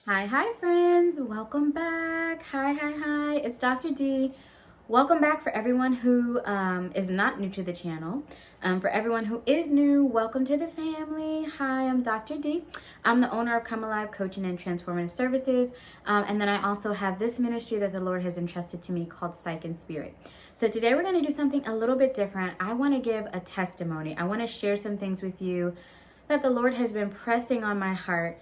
Hi, friends. Welcome back. Hi. It's Dr. D. Welcome back for everyone who is not new to the channel. For everyone who is new, welcome to the family. Hi, I'm Dr. D. I'm the owner of Come Alive Coaching and Transformative Services. And then I also have this ministry that the Lord has entrusted to me called Psych and Spirit. So today we're going to do something a little bit different. I want to give a testimony. I want to share some things with you that the Lord has been pressing on my heart.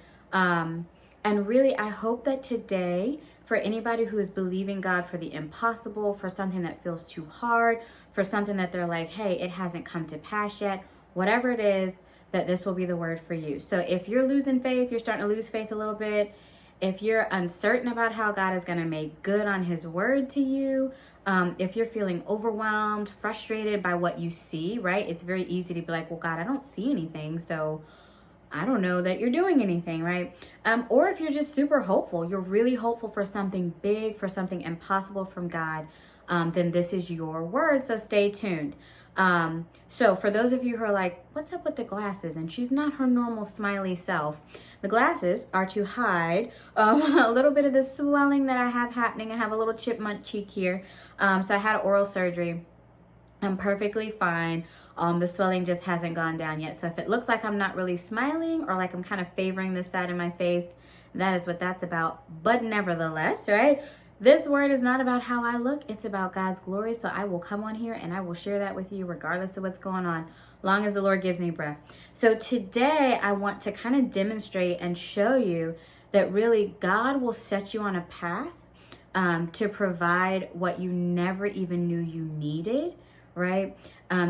And really, I hope that today, for anybody who is believing God for the impossible, for something that feels too hard, for something that they're like, hey, it hasn't come to pass yet, whatever it is, that this will be the word for you. So if you're losing faith, you're starting to lose faith a little bit, if you're uncertain about how God is going to make good on his word to you, if you're feeling overwhelmed, frustrated by what you see, right? It's very easy to be like, well, God, I don't see anything, so I don't know that you're doing anything, right? Or if you're just super hopeful, you're really hopeful for something big, for something impossible from God, then this is your word. So stay tuned. So for those of you who are like, what's up with the glasses? And she's not her normal smiley self. The glasses are to hide a little bit of the swelling that I have happening. I have a little chipmunk cheek here. So I had oral surgery. I'm perfectly fine. The swelling just hasn't gone down yet. So if it looks like I'm not really smiling or like I'm kind of favoring this side of my face, that is what that's about. But nevertheless, right? This word is not about how I look. It's about God's glory. So I will come on here and I will share that with you regardless of what's going on, long as the Lord gives me breath. So today I want to kind of demonstrate and show you that really God will set you on a path to provide what you never even knew you needed, right?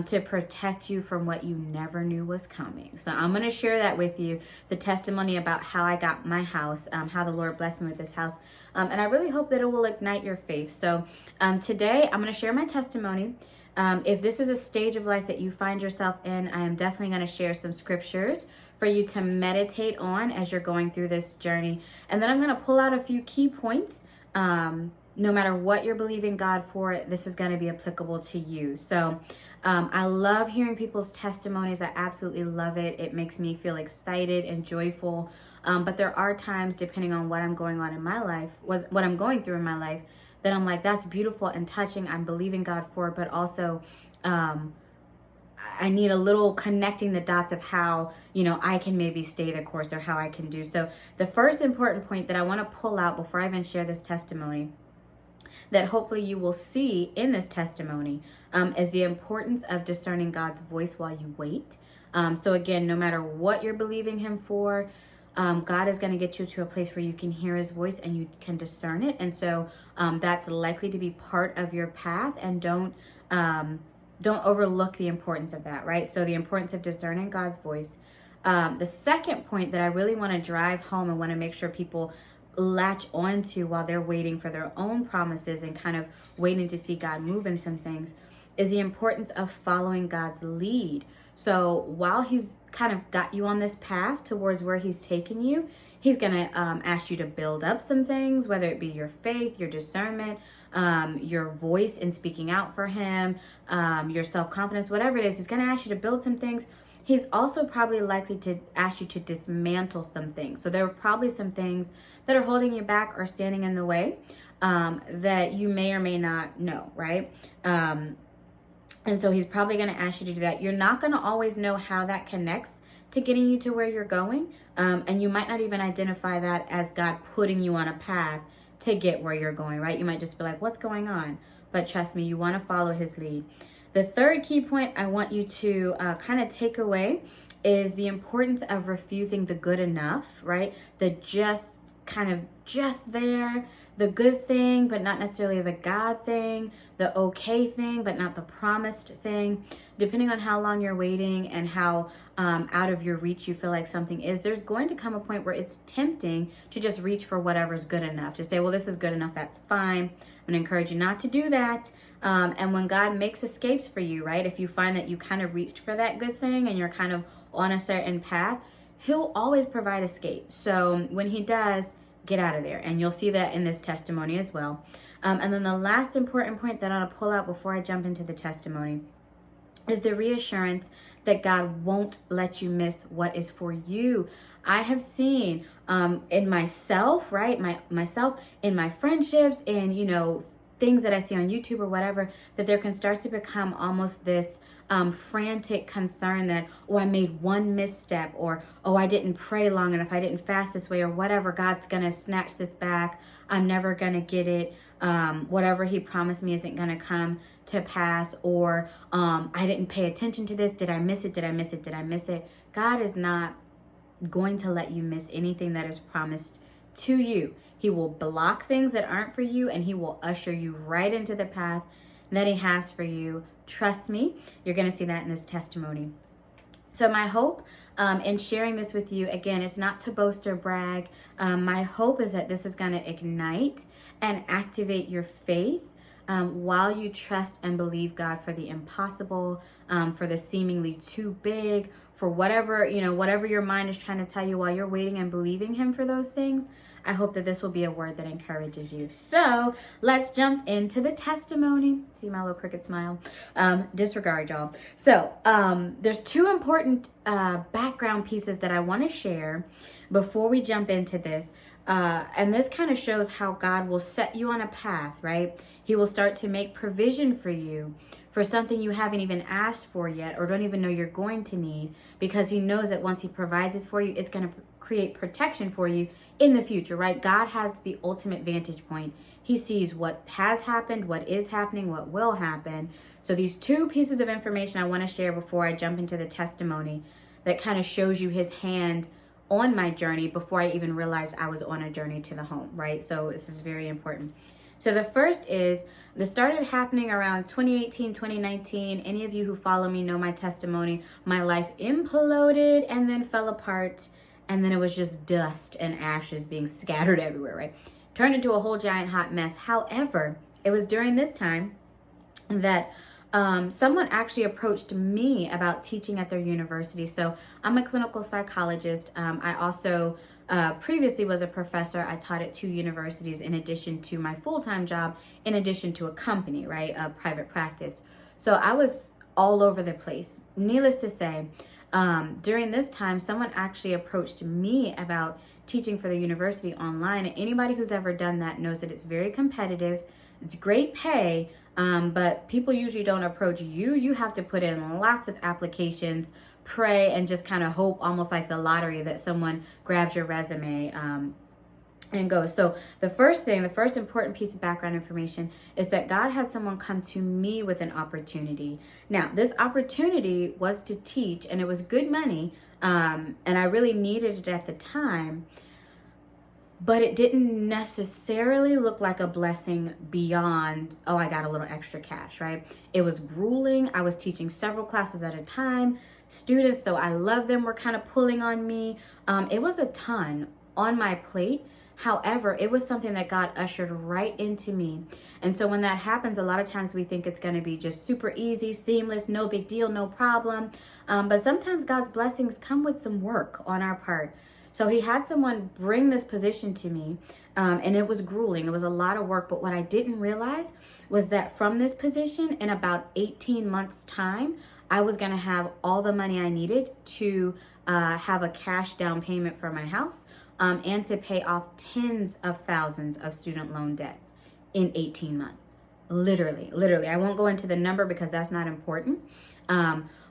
To protect you from what you never knew was coming. So I'm going to share that with you, the testimony about how I got my house, how the Lord blessed me with this house. And I really hope that it will ignite your faith. So today I'm going to share my testimony. If this is a stage of life that you find yourself in, I am definitely going to share some scriptures for you to meditate on as you're going through this journey. And then I'm going to pull out a few key points. No matter what you're believing God for, this is going to be applicable to you. So I love hearing people's testimonies. I absolutely love it. It makes me feel excited and joyful. But there are times, depending on what I'm going on in my life, what I'm going through in my life, that I'm like, that's beautiful and touching. I'm believing God for it, but also I need a little connecting the dots of how, I can maybe stay the course or how I can do. So the first important point that I want to pull out before I even share this testimony, that hopefully you will see in this testimony, is the importance of discerning God's voice while you wait. So again, no matter what you're believing him for, God is going to get you to a place where you can hear his voice and you can discern it. And so that's likely to be part of your path, and don't overlook the importance of that, right? So the importance of discerning God's voice. The second point that I really want to drive home and want to make sure people latch onto while they're waiting for their own promises and kind of waiting to see God move in some things is the importance of following God's lead. So while he's kind of got you on this path towards where he's taking you, he's going to ask you to build up some things, whether it be your faith, your discernment, your voice in speaking out for him, your self-confidence, whatever it is. He's going to ask you to build some things. He's also probably likely to ask you to dismantle some things. So there are probably some things that are holding you back or standing in the way that you may or may not know, right? And so he's probably going to ask you to do that. You're not going to always know how that connects to getting you to where you're going. And you might not even identify that as God putting you on a path to get where you're going, right? You might just be like, what's going on? But trust me, you want to follow his lead. The third key point I want you to kind of take away is the importance of refusing the good enough, right? The just there, the good thing, but not necessarily the God thing, the okay thing, but not the promised thing. Depending on how long you're waiting and how out of your reach you feel like something is, there's going to come a point where it's tempting to just reach for whatever's good enough. To say, well, this is good enough, that's fine. I'm going to encourage you not to do that. And when God makes escapes for you, right? If you find that you kind of reached for that good thing and you're kind of on a certain path, he'll always provide escape. So when he does, get out of there. And you'll see that in this testimony as well. And then the last important point that I want to pull out before I jump into the testimony is the reassurance that God won't let you miss what is for you. I have seen in myself, right? Myself, in my friendships, and, things that I see on YouTube or whatever, that there can start to become almost this frantic concern that, oh, I made one misstep, or, oh, I didn't pray long enough, I didn't fast this way, or whatever, God's going to snatch this back, I'm never going to get it, whatever he promised me isn't going to come to pass, or I didn't pay attention to this, did I miss it, did I miss it, did I miss it? God is not going to let you miss anything that is promised to you. He will block things that aren't for you, and he will usher you right into the path that he has for you. Trust me, you're going to see that in this testimony. So my hope in sharing this with you, again, it's not to boast or brag. My hope is that this is going to ignite and activate your faith while you trust and believe God for the impossible, for the seemingly too big, for whatever your mind is trying to tell you while you're waiting and believing him for those things. I hope that this will be a word that encourages you. So let's jump into the testimony. See my little crooked smile? Disregard, y'all. So there's two important background pieces that I want to share before we jump into this. And this kind of shows how God will set you on a path, right? He will start to make provision for you for something you haven't even asked for yet, or don't even know you're going to need, because he knows that once he provides this for you, it's going to create protection for you in the future, right? God has the ultimate vantage point. He sees what has happened, what is happening, what will happen. So these two pieces of information I want to share before I jump into the testimony that kind of shows you his hand on my journey before I even realized I was on a journey to the home, right? So this is very important. So the first is, this started happening around 2018, 2019. Any of you who follow me know my testimony. My life imploded and then fell apart. And then it was just dust and ashes being scattered everywhere, right? Turned into a whole giant hot mess. However, it was during this time that someone actually approached me about teaching at their university. So I'm a clinical psychologist. I also previously was a professor. I taught at 2 universities in addition to my full-time job, in addition to a company, right? A private practice. So I was all over the place. Needless to say, during this time, someone actually approached me about teaching for the university online. And anybody who's ever done that knows that it's very competitive. It's great pay, but people usually don't approach you. You have to put in lots of applications, pray, and just kind of hope, almost like the lottery, that someone grabs your resume and goes. So the first important piece of background information is that God had someone come to me with an opportunity. Now, this opportunity was to teach, and it was good money, and I really needed it at the time. But it didn't necessarily look like a blessing beyond, oh, I got a little extra cash, right? It was grueling. I was teaching several classes at a time. Students, though I love them, were kind of pulling on me. It was a ton on my plate. However, it was something that God ushered right into me. And so when that happens, a lot of times we think it's going to be just super easy, seamless, no big deal, no problem. But sometimes God's blessings come with some work on our part. So he had someone bring this position to me, and it was grueling. It was a lot of work. But what I didn't realize was that from this position, in about 18 months' time, I was going to have all the money I needed to have a cash down payment for my house, and to pay off tens of thousands of student loan debts in 18 months. Literally. I won't go into the number because that's not important.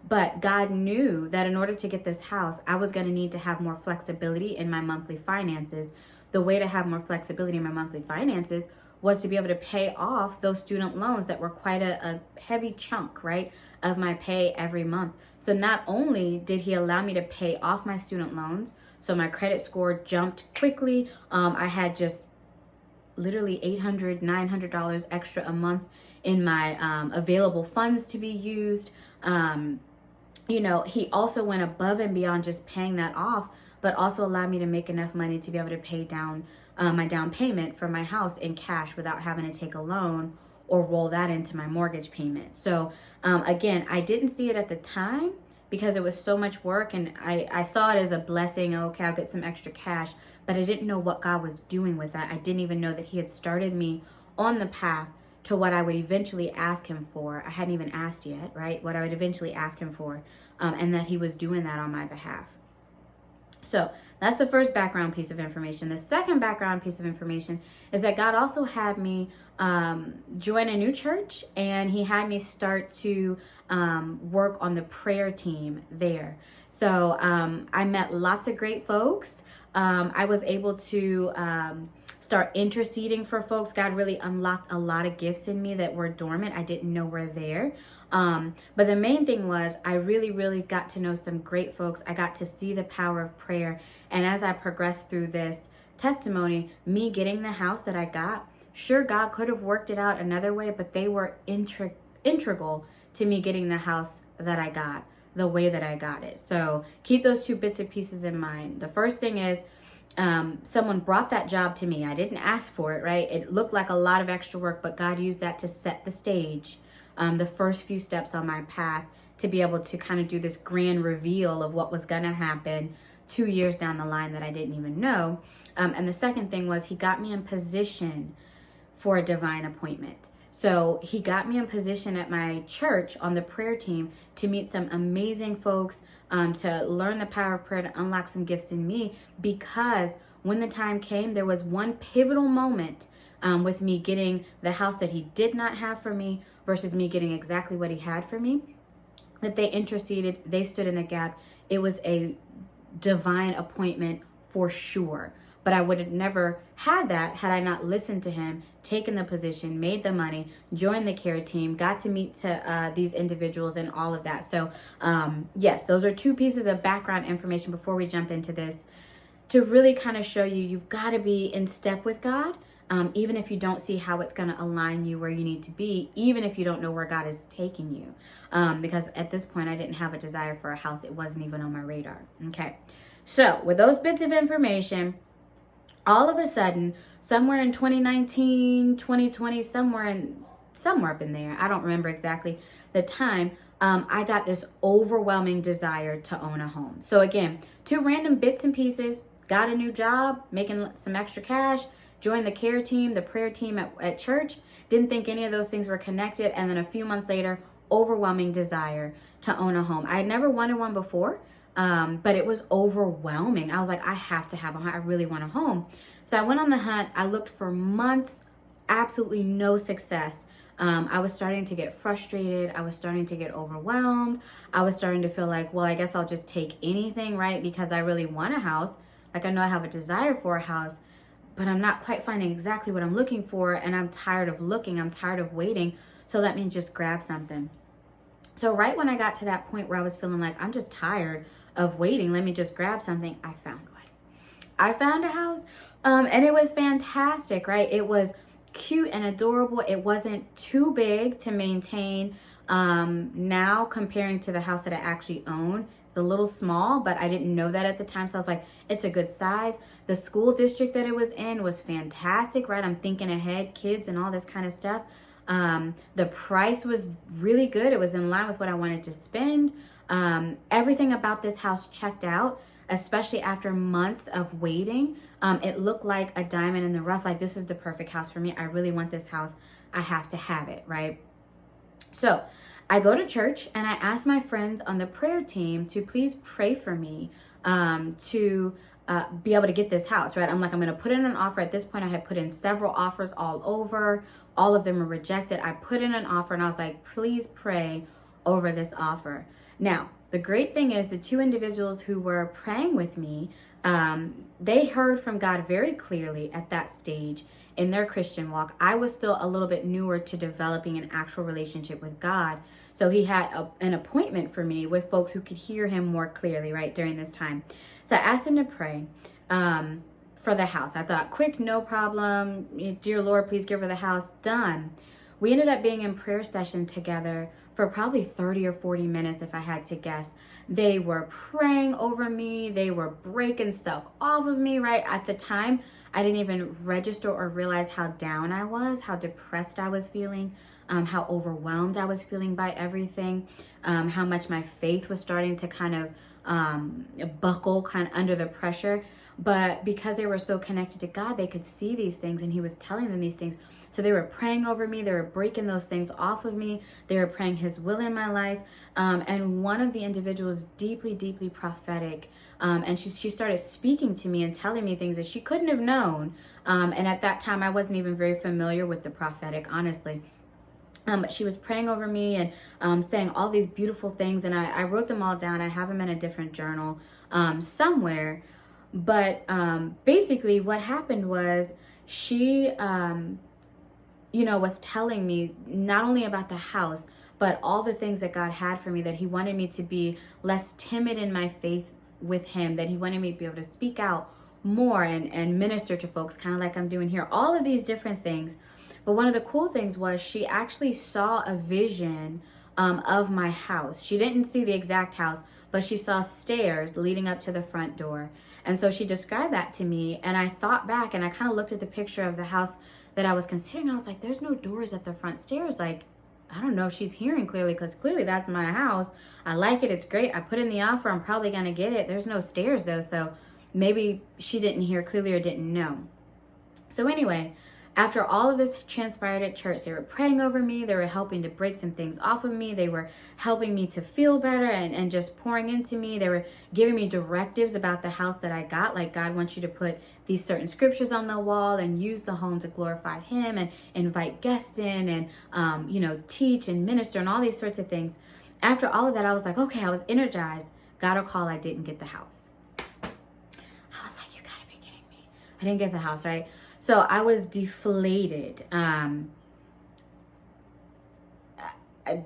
But God knew that in order to get this house, I was going to need to have more flexibility in my monthly finances. The way to have more flexibility in my monthly finances was to be able to pay off those student loans that were quite a heavy chunk, right, of my pay every month. So not only did he allow me to pay off my student loans, so my credit score jumped quickly. I had just literally $800, $900 extra a month in my available funds to be used. He also went above and beyond just paying that off, but also allowed me to make enough money to be able to pay down my down payment for my house in cash without having to take a loan or roll that into my mortgage payment. So again, I didn't see it at the time because it was so much work, and I saw it as a blessing. Okay, I'll get some extra cash, but I didn't know what God was doing with that. I didn't even know that he had started me on the path to what I would eventually ask him for. I hadn't even asked yet, right? What I would eventually ask him for, and that he was doing that on my behalf. So that's the first background piece of information. The second background piece of information is that God also had me join a new church, and he had me start to work on the prayer team there. So I met lots of great folks. I was able to start interceding for folks. God really unlocked a lot of gifts in me that were dormant. I didn't know were there. But the main thing was I really got to know some great folks. I got to see the power of prayer. And as I progressed through this testimony, me getting the house that I got, sure, God could have worked it out another way, but they were integral to me getting the house that I got the way that I got it. So keep those two bits and pieces in mind. The first thing is someone brought that job to me. I didn't ask for it, right? It looked like a lot of extra work, but God used that to set the stage, the first few steps on my path to be able to kind of do this grand reveal of what was going to happen 2 years down the line that I didn't even know. And the second thing was he got me in position for a divine appointment. So he got me in position at my church on the prayer team to meet some amazing folks, to learn the power of prayer, to unlock some gifts in me, because when the time came, there was one pivotal moment with me getting the house that he did not have for me versus me getting exactly what he had for me, that they interceded, they stood in the gap. It was a divine appointment for sure. But I would have never had that had I not listened to him, taken the position, made the money, joined the care team, got to meet these individuals and all of that. So yes, those are two pieces of background information before we jump into this, to really kind of show you you've got to be in step with God, even if you don't see how it's going to align you where you need to be, even if you don't know where God is taking you. Because at this point, I didn't have a desire for a house. It wasn't even on my radar. Okay. So with those bits of information, all of a sudden, somewhere in 2019, 2020, somewhere up in there, I don't remember exactly the time, I got this overwhelming desire to own a home. So again, two random bits and pieces, got a new job, making some extra cash, joined the care team, the prayer team at church, didn't think any of those things were connected, and then a few months later, overwhelming desire to own a home. I had never wanted one before. But it was overwhelming. I was like, I have to have a home. I really want a home. So I went on the hunt. I looked for months, absolutely no success. I was starting to get frustrated. I was starting to get overwhelmed. I was starting to feel like, well, I guess I'll just take anything, right? Because I really want a house. Like, I know I have a desire for a house, but I'm not quite finding exactly what I'm looking for. And I'm tired of looking. I'm tired of waiting. So let me just grab something. So right when I got to that point where I was feeling like I'm just tired of waiting, let me just grab something, I found one. I found a house, and it was fantastic, right? It was cute and adorable. It wasn't too big to maintain. Now comparing to the house that I actually own, it's a little small, but I didn't know that at the time. So I was like, it's a good size. The school district that it was in was fantastic, right? I'm thinking ahead, kids and all this kind of stuff. The price was really good. It was in line with what I wanted to spend. Everything about this house checked out, especially after months of waiting. It looked like a diamond in the rough. Like, this is the perfect house for me. I really want this house. I have to have it, right? So I go to church and I ask my friends on the prayer team to please pray for me, to be able to get this house, right? I'm like, I'm going to put in an offer. At this point, I had put in several offers all over. All of them were rejected. I put in an offer and I was like, please pray over this offer. Now, the great thing is the two individuals who were praying with me, they heard from God very clearly at that stage in their Christian walk. I was still a little bit newer to developing an actual relationship with God. So he had an appointment for me with folks who could hear him more clearly, right, during this time. So I asked him to pray for the house. I thought, quick, no problem. Dear Lord, please give her the house. Done. We ended up being in prayer session together for probably 30 or 40 minutes, if I had to guess. They were praying over me. They were breaking stuff off of me, right? At the time, I didn't even register or realize how down I was, how depressed I was feeling, how overwhelmed I was feeling by everything, how much my faith was starting to kind of buckle kind of under the pressure. But because they were so connected to God, they could see these things, and he was telling them these things. So they were praying over me. They were breaking those things off of me. They were praying his will in my life. And one of the individuals, deeply, deeply prophetic, and she started speaking to me and telling me things that she couldn't have known. And at that time, I wasn't even very familiar with the prophetic, honestly. But she was praying over me and saying all these beautiful things. And I wrote them all down. I have them in a different journal somewhere. But basically what happened was she, was telling me not only about the house, but all the things that God had for me, that he wanted me to be less timid in my faith with him, that he wanted me to be able to speak out more and minister to folks, kind of like I'm doing here, all of these different things. But one of the cool things was she actually saw a vision of my house. She didn't see the exact house, but she saw stairs leading up to the front door. And so she described that to me, and I thought back and I kind of looked at the picture of the house that I was considering. I was like, there's no doors at the front stairs. Like, I don't know if she's hearing clearly, because clearly that's my house. I like it. It's great. I put in the offer. I'm probably going to get it. There's no stairs though. So maybe she didn't hear clearly or didn't know. So anyway, after all of this transpired at church, they were praying over me. They were helping to break some things off of me. They were helping me to feel better and just pouring into me. They were giving me directives about the house that I got. Like, God wants you to put these certain scriptures on the wall and use the home to glorify him and invite guests in and, teach and minister and all these sorts of things. After all of that, I was like, okay, I was energized. Got a call. I didn't get the house. I was like, you gotta be kidding me. I didn't get the house, right? So I was deflated.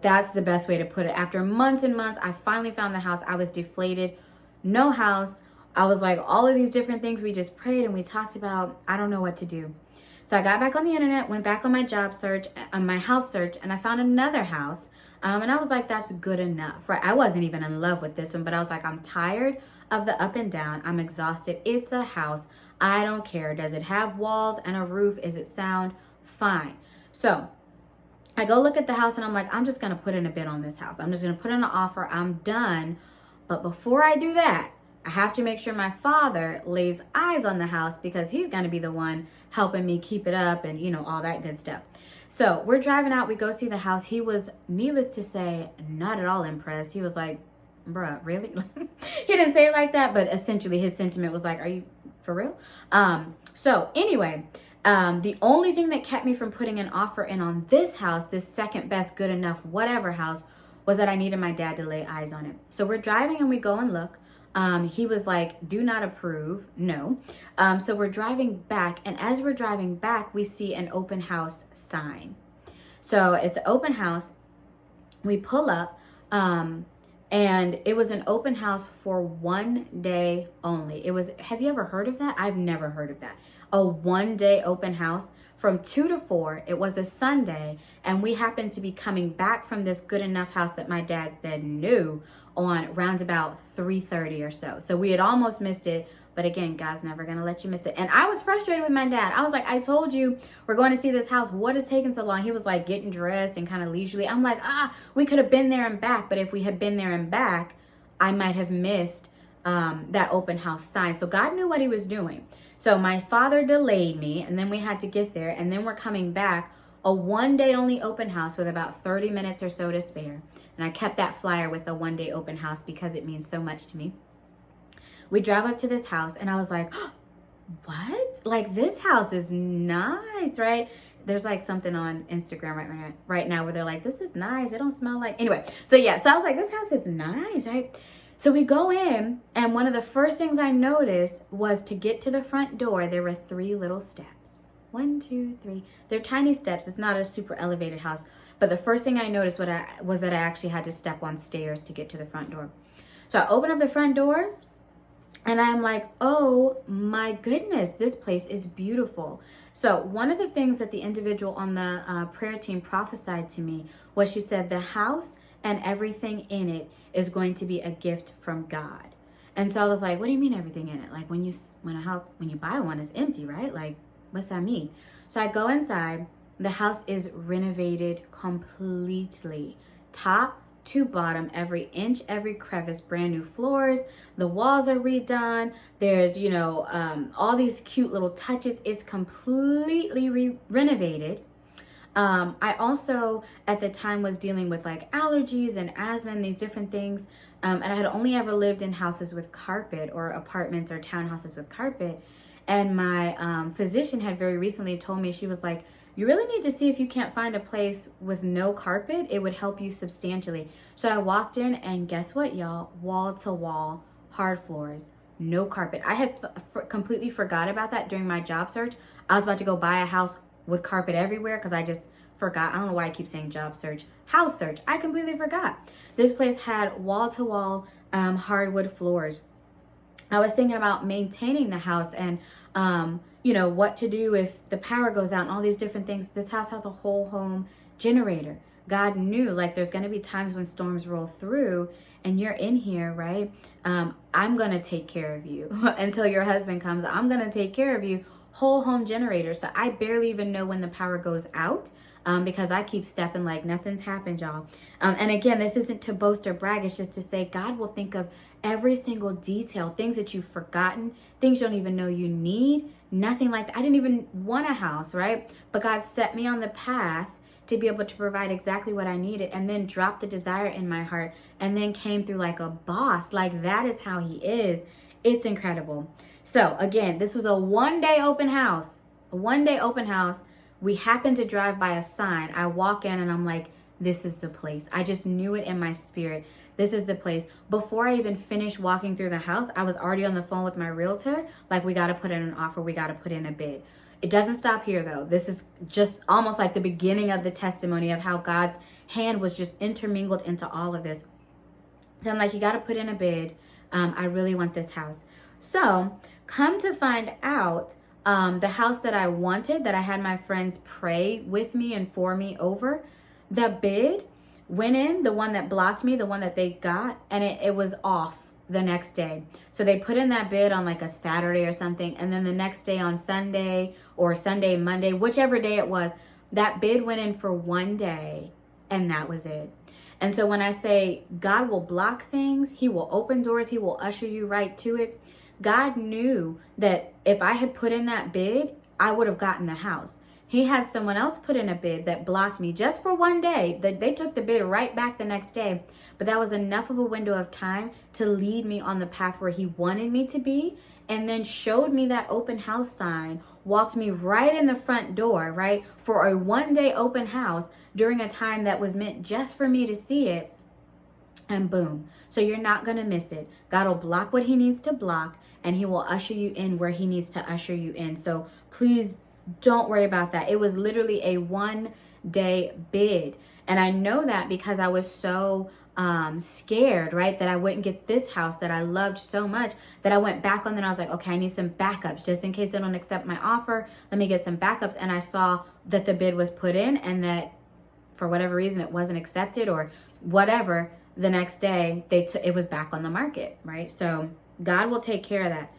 That's the best way to put it. After months and months, I finally found the house. I was deflated. No house. I was like, all of these different things we just prayed and we talked about, I don't know what to do. So I got back on the internet, went back on my job search, on my house search, and I found another house. And I was like, that's good enough, right? I wasn't even in love with this one, but I was like, I'm tired of the up and down. I'm exhausted. It's a house. I don't care. Does it have walls and a roof? Is it sound? Fine. So I go look at the house and I'm like, I'm just going to put in a bid on this house. I'm just going to put in an offer. I'm done. But before I do that, I have to make sure my father lays eyes on the house, because he's going to be the one helping me keep it up and, all that good stuff. So we're driving out. We go see the house. He was, needless to say, not at all impressed. He was like, bruh, really? He didn't say it like that, but essentially his sentiment was like, are you for real? So anyway, the only thing that kept me from putting an offer in on this house, this second best, good enough, whatever house, was that I needed my dad to lay eyes on it. So we're driving and we go and look. He was like, do not approve. No. So we're driving back. And as we're driving back, we see an open house sign. So it's an open house. We pull up, and it was an open house for 1 day only. It was, have you ever heard of that? I've never heard of that. A 1 day open house from 2 to 4. It was a Sunday, and we happened to be coming back from this good enough house that my dad said no on round about 3:30 or so. So we had almost missed it. But again, God's never going to let you miss it. And I was frustrated with my dad. I was like, I told you we're going to see this house. What is taking so long? He was like getting dressed and kind of leisurely. I'm like, we could have been there and back. But if we had been there and back, I might have missed that open house sign. So God knew what he was doing. So my father delayed me, and then we had to get there. And then we're coming back, a 1 day only open house with about 30 minutes or so to spare. And I kept that flyer with a 1 day open house because it means so much to me. We drive up to this house, and I was like, oh, what? Like, this house is nice, right? There's like something on Instagram right now where they're like, this is nice. It don't smell like, anyway. So yeah, so I was like, this house is nice, right? So we go in, and one of the first things I noticed was, to get to the front door, there were 3 little steps. 1, 2, 3. They're tiny steps. It's not a super elevated house. But the first thing I noticed was that I actually had to step on stairs to get to the front door. So I open up the front door, and I'm like, oh my goodness, this place is beautiful. So one of the things that the individual on the prayer team prophesied to me was, she said, the house and everything in it is going to be a gift from God. And so I was like, what do you mean everything in it? Like, when you buy one, it's empty, right? Like, what's that mean? So I go inside. The house is renovated completely, top to bottom, every inch, every crevice, brand new floors. The walls are redone. There's, all these cute little touches. It's completely renovated. I also at the time was dealing with like allergies and asthma and these different things. And I had only ever lived in houses with carpet, or apartments or townhouses with carpet. And my physician had very recently told me, she was like, you really need to see if you can't find a place with no carpet. It would help you substantially. So I walked in, and guess what, y'all? Wall to wall, hard floors, no carpet. I had completely forgot about that during my job search. I was about to go buy a house with carpet everywhere because I just forgot. I don't know why I keep saying job search, house search. I completely forgot. This place had wall to wall hardwood floors. I was thinking about maintaining the house and, what to do if the power goes out and all these different things. This house has a whole home generator. God knew, like, there's going to be times when storms roll through and you're in here, right? I'm going to take care of you until your husband comes. I'm going to take care of you. Whole home generator. So I barely even know when the power goes out. Because I keep stepping like nothing's happened, y'all. And again, this isn't to boast or brag. It's just to say God will think of every single detail, things that you've forgotten, things you don't even know you need, nothing like that. I didn't even want a house, right? But God set me on the path to be able to provide exactly what I needed, and then dropped the desire in my heart, and then came through like a boss. Like, that is how he is. It's incredible. So again, this was a one-day open house. A one-day open house. We happened to drive by a sign. I walk in and I'm like, this is the place. I just knew it in my spirit. This is the place. Before I even finished walking through the house, I was already on the phone with my realtor. Like, we got to put in an offer. We got to put in a bid. It doesn't stop here though. This is just almost like the beginning of the testimony of how God's hand was just intermingled into all of this. So I'm like, you got to put in a bid. I really want this house. So come to find out, the house that I wanted, that I had my friends pray with me and for me over, the bid went in, the one that blocked me, the one that they got, and it was off the next day. So they put in that bid on like a Saturday or something, and then the next day on Sunday, or Sunday, Monday, whichever day it was, that bid went in for one day, and that was it. And so when I say God will block things, he will open doors, he will usher you right to it. God knew that if I had put in that bid, I would have gotten the house. He had someone else put in a bid that blocked me just for one day. They took the bid right back the next day. But that was enough of a window of time to lead me on the path where he wanted me to be, and then showed me that open house sign, walked me right in the front door, right, for a one-day open house during a time that was meant just for me to see it. And boom. So you're not going to miss it. God will block what he needs to block, and he will usher you in where he needs to usher you in. So please don't worry about that. It was literally a one-day bid. And I know that because I was so scared, right, that I wouldn't get this house that I loved so much, that I went back on. Then I was like, okay, I need some backups just in case they don't accept my offer. Let me get some backups. And I saw that the bid was put in, and that for whatever reason it wasn't accepted or whatever. The next day it was back on the market, right? So God will take care of that.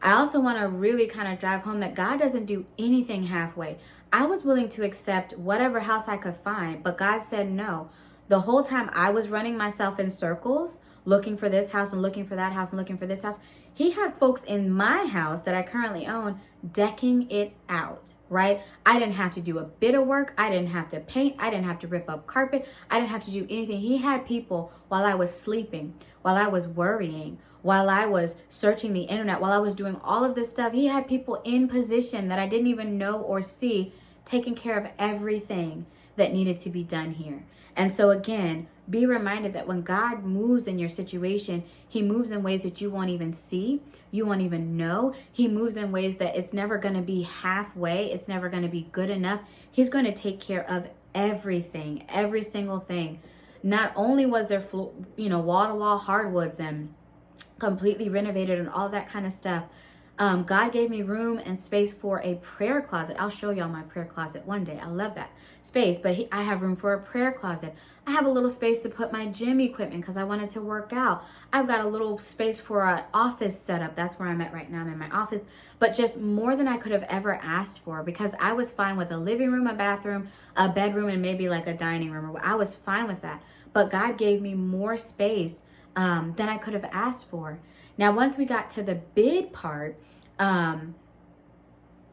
I also want to really kind of drive home that God doesn't do anything halfway. I was willing to accept whatever house I could find, but God said no. The whole time I was running myself in circles, looking for this house and looking for that house and looking for this house, he had folks in my house that I currently own decking it out, right? I didn't have to do a bit of work. I didn't have to paint. I didn't have to rip up carpet. I didn't have to do anything. He had people while I was sleeping, while I was worrying, while I was searching the internet, while I was doing all of this stuff. He had people in position that I didn't even know or see, taking care of everything that needed to be done here. And so again, be reminded that when God moves in your situation, he moves in ways that you won't even see, you won't even know. He moves in ways that it's never going to be halfway. It's never going to be good enough. He's going to take care of everything, every single thing. Not only was there, wall-to-wall hardwoods and completely renovated and all that kind of stuff, God gave me room and space for a prayer closet. I'll show y'all my prayer closet one day. I love that space, but I have room for a prayer closet. I have a little space to put my gym equipment because I wanted to work out. I've got a little space for an office setup. That's where I'm at right now. I'm in my office, but just more than I could have ever asked for, because I was fine with a living room, a bathroom, a bedroom, and maybe like a dining room. I was fine with that. but God gave me more space than I could have asked for. Now, once we got to the bid part,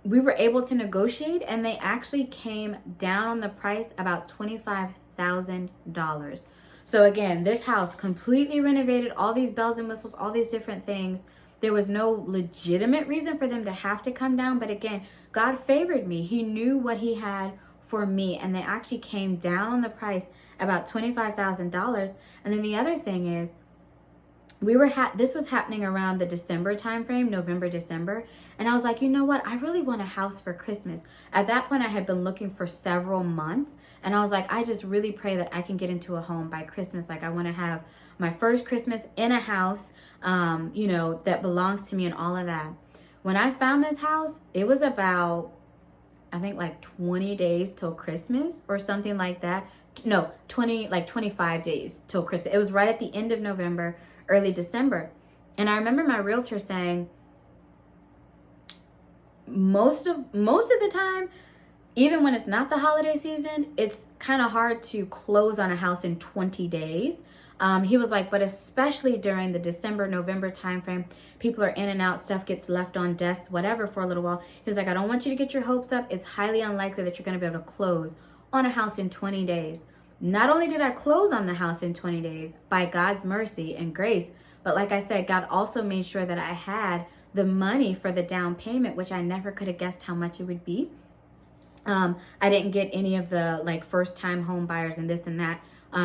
we were able to negotiate, and they actually came down on the price about $25,000. So again, this house completely renovated, all these bells and whistles, all these different things. There was no legitimate reason for them to have to come down. But again, God favored me. He knew what he had for me. And they actually came down on the price about $25,000. And then the other thing is, this was happening around the December timeframe, November, December. And I was like, you know what? I really want a house for Christmas. At that point, I had been looking for several months. And I was like, I just really pray that I can get into a home by Christmas. Like, I want to have my first Christmas in a house, that belongs to me and all of that. When I found this house, it was about, I think, like 20 days till Christmas or something like that. No, 25 days till Christmas. It was right at the end of November, early December. And I remember my realtor saying, most of the time, even when it's not the holiday season, it's kind of hard to close on a house in 20 days. He was like, but especially during the December, November timeframe, people are in and out, stuff gets left on desks, whatever, for a little while. He was like, I don't want you to get your hopes up. It's highly unlikely that you're going to be able to close on a house in 20 days. Not only did I close on the house in 20 days by God's mercy and grace, but like I said, God also made sure that I had the money for the down payment, which I never could have guessed how much it would be. I didn't get any of the first time home buyers and this and that,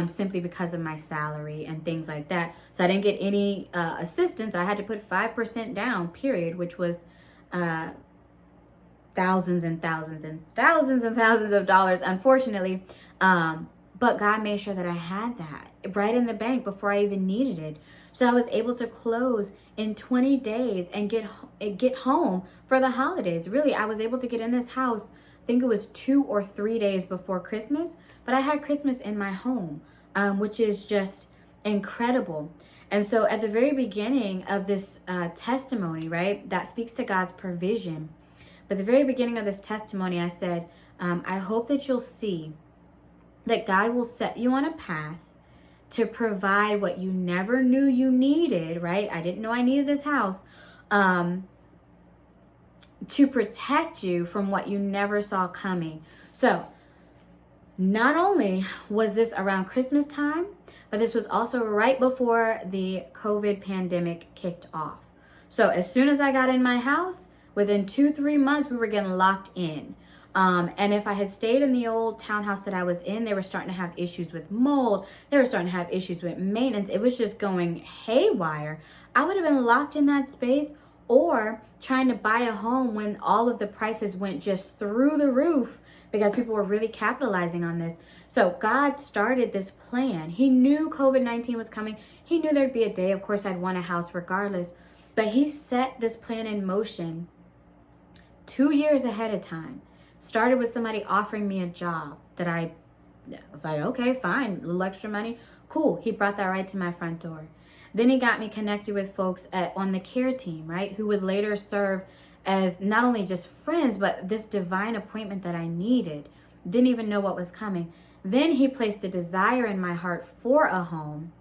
simply because of my salary and things like that. So I didn't get any assistance. I had to put 5% down, period, which was thousands and thousands and thousands and thousands of dollars, unfortunately. But God made sure that I had that right in the bank before I even needed it. So I was able to close in 20 days and get home for the holidays. Really, I was able to get in this house, I think it was 2 or 3 days before Christmas, but I had Christmas in my home, which is just incredible. And so at the very beginning of this testimony, right, that speaks to God's provision. But at the very beginning of this testimony, I said, I hope that you'll see that God will set you on a path to provide what you never knew you needed, right? I didn't know I needed this house, to protect you from what you never saw coming. So not only was this around Christmas time, but this was also right before the COVID pandemic kicked off. So as soon as I got in my house, within 2-3 months, we were getting locked in. And if I had stayed in the old townhouse that I was in, they were starting to have issues with mold. They were starting to have issues with maintenance. It was just going haywire. I would have been locked in that space, or trying to buy a home when all of the prices went just through the roof because people were really capitalizing on this. So God started this plan. He knew COVID-19 was coming. He knew there'd be a day. Of course, I'd want a house regardless. But he set this plan in motion 2 years ahead of time. Started with somebody offering me a job that I was like, okay, fine, a little extra money. Cool. He brought that right to my front door. Then he got me connected with folks on the care team, right, who would later serve as not only just friends, but this divine appointment that I needed. Didn't even know what was coming. Then he placed the desire in my heart for a home.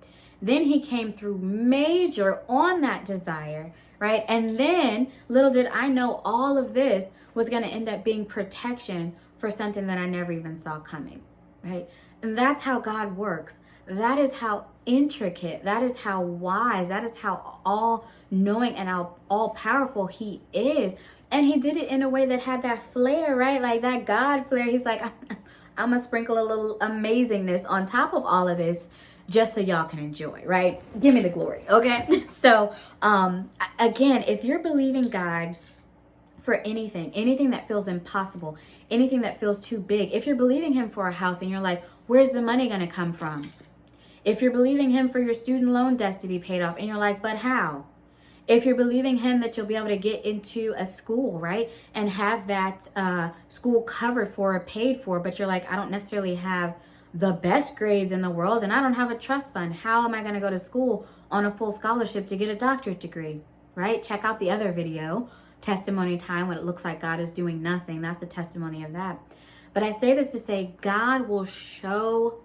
Then he came through major on that desire, right? And then little did I know all of this was going to end up being protection for something that I never even saw coming, right? And that's how God works. That is how intricate, that is how wise, that is how all-knowing and how all-powerful he is. And he did it in a way that had that flair, right? Like that God flair. He's like, I'm going to sprinkle a little amazingness on top of all of this just so y'all can enjoy, right? Give me the glory, okay? So, again, if you're believing God for anything that feels impossible, anything that feels too big, if you're believing him for a house and you're like, where's the money going to come from? If you're believing him for your student loan debts to be paid off and you're like, but how? If you're believing him that you'll be able to get into a school, right, and have that school covered for or paid for, but you're like, I don't necessarily have the best grades in the world and I don't have a trust fund. How am I going to go to school on a full scholarship to get a doctorate degree, right? Check out the other video, testimony time, when it looks like God is doing nothing. That's the testimony of that. But I say this to say God will show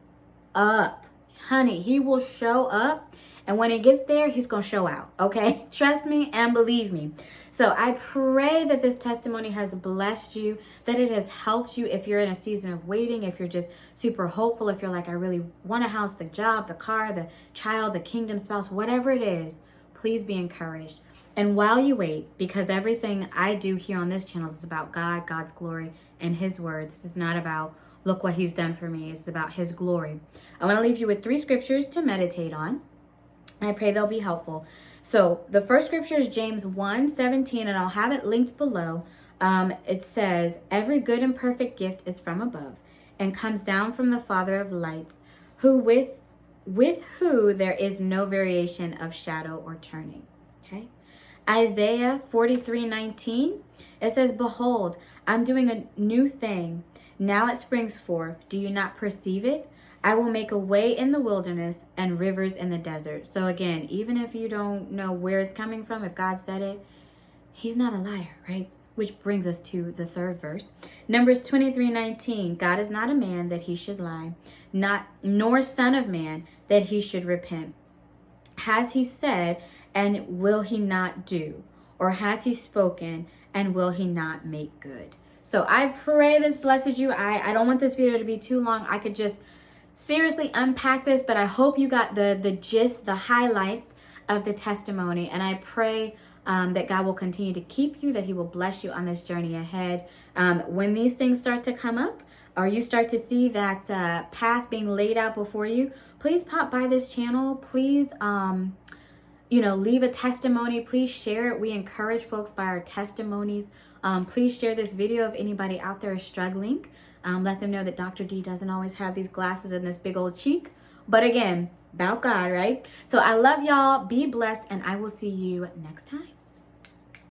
up. honey, he will show up. And when it gets there, he's going to show out. Okay? Trust me and believe me. So I pray that this testimony has blessed you, that it has helped you if you're in a season of waiting, if you're just super hopeful, if you're like, I really want a house, the job, the car, the child, the kingdom spouse, whatever it is, please be encouraged. And while you wait, because everything I do here on this channel is about God, God's glory, and his word. This is not about, look what he's done for me. It's about his glory. I want to leave you with 3 scriptures to meditate on. I pray they'll be helpful. So the first scripture is James 1:17, and I'll have it linked below. It says, every good and perfect gift is from above and comes down from the Father of lights, who with who there is no variation of shadow or turning. Okay. Isaiah 43:19, it says, behold, I'm doing a new thing. Now it springs forth. Do you not perceive it? I will make a way in the wilderness and rivers in the desert. So again, even if you don't know where it's coming from, if God said it, he's not a liar, right? Which brings us to the 3rd verse. Numbers 23:19, God is not a man that he should lie, nor son of man that he should repent. Has he said, and will he not do? Or has he spoken, and will he not make good? So I pray this blesses you. I don't want this video to be too long. I could just seriously unpack this, but I hope you got the gist, the highlights of the testimony. And I pray that God will continue to keep you, that he will bless you on this journey ahead. When these things start to come up, or you start to see that path being laid out before you, please pop by this channel. Please, leave a testimony. Please share it. We encourage folks by our testimonies. Please share this video if anybody out there is struggling. Let them know that Dr. D doesn't always have these glasses and this big old cheek. But again, about God, right? So I love y'all. Be blessed, and I will see you next time.